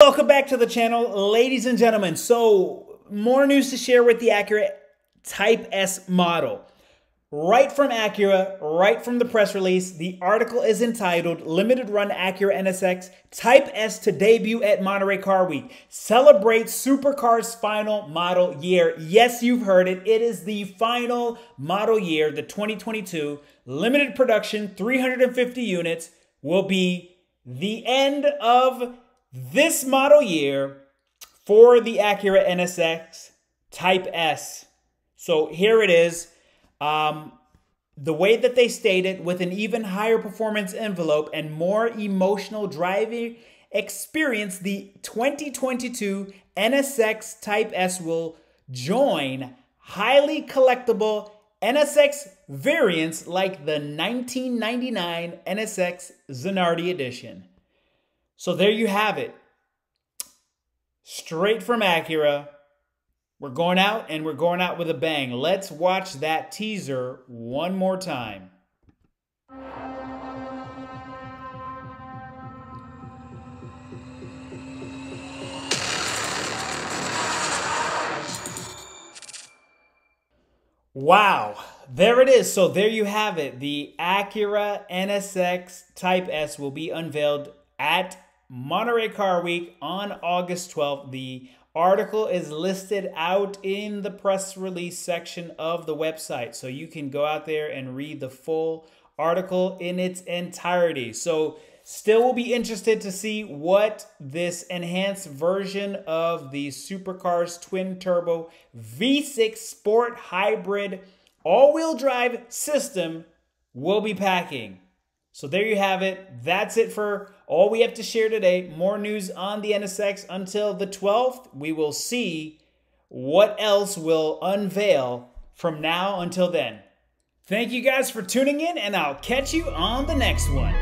Welcome back to the channel, ladies and gentlemen. So, more news to share with the Acura Type S model. Right from Acura, right from the press release, the article is entitled Limited Run Acura NSX Type S to debut at Monterey Car Week. Celebrate Supercar's final model year. Yes, you've heard it. It is the final model year, the 2022 limited production, 350 units, will be the end of this model year for the Acura NSX Type S. So here it is. The way that they stated, with an even higher performance envelope and more emotional driving experience, the 2022 NSX Type S will join highly collectible NSX variants like the 1999 NSX Zanardi Edition. So there you have it. Straight from Acura. We're going out, and we're going out with a bang. Let's watch that teaser one more time. Wow, there it is. So there you have it. The Acura NSX Type S will be unveiled at Monterey Car Week on August 12th. The article is listed out in the press release section of the website, so you can go out there and read the full article in its entirety. So still will be interested to see what this enhanced version of the Supercar's twin turbo V6 Sport Hybrid all-wheel drive system will be packing. So there you have it. That's it for all we have to share today. More news on the NSX until the 12th. We will see what else will unveil from now until then. Thank you guys for tuning in, and I'll catch you on the next one.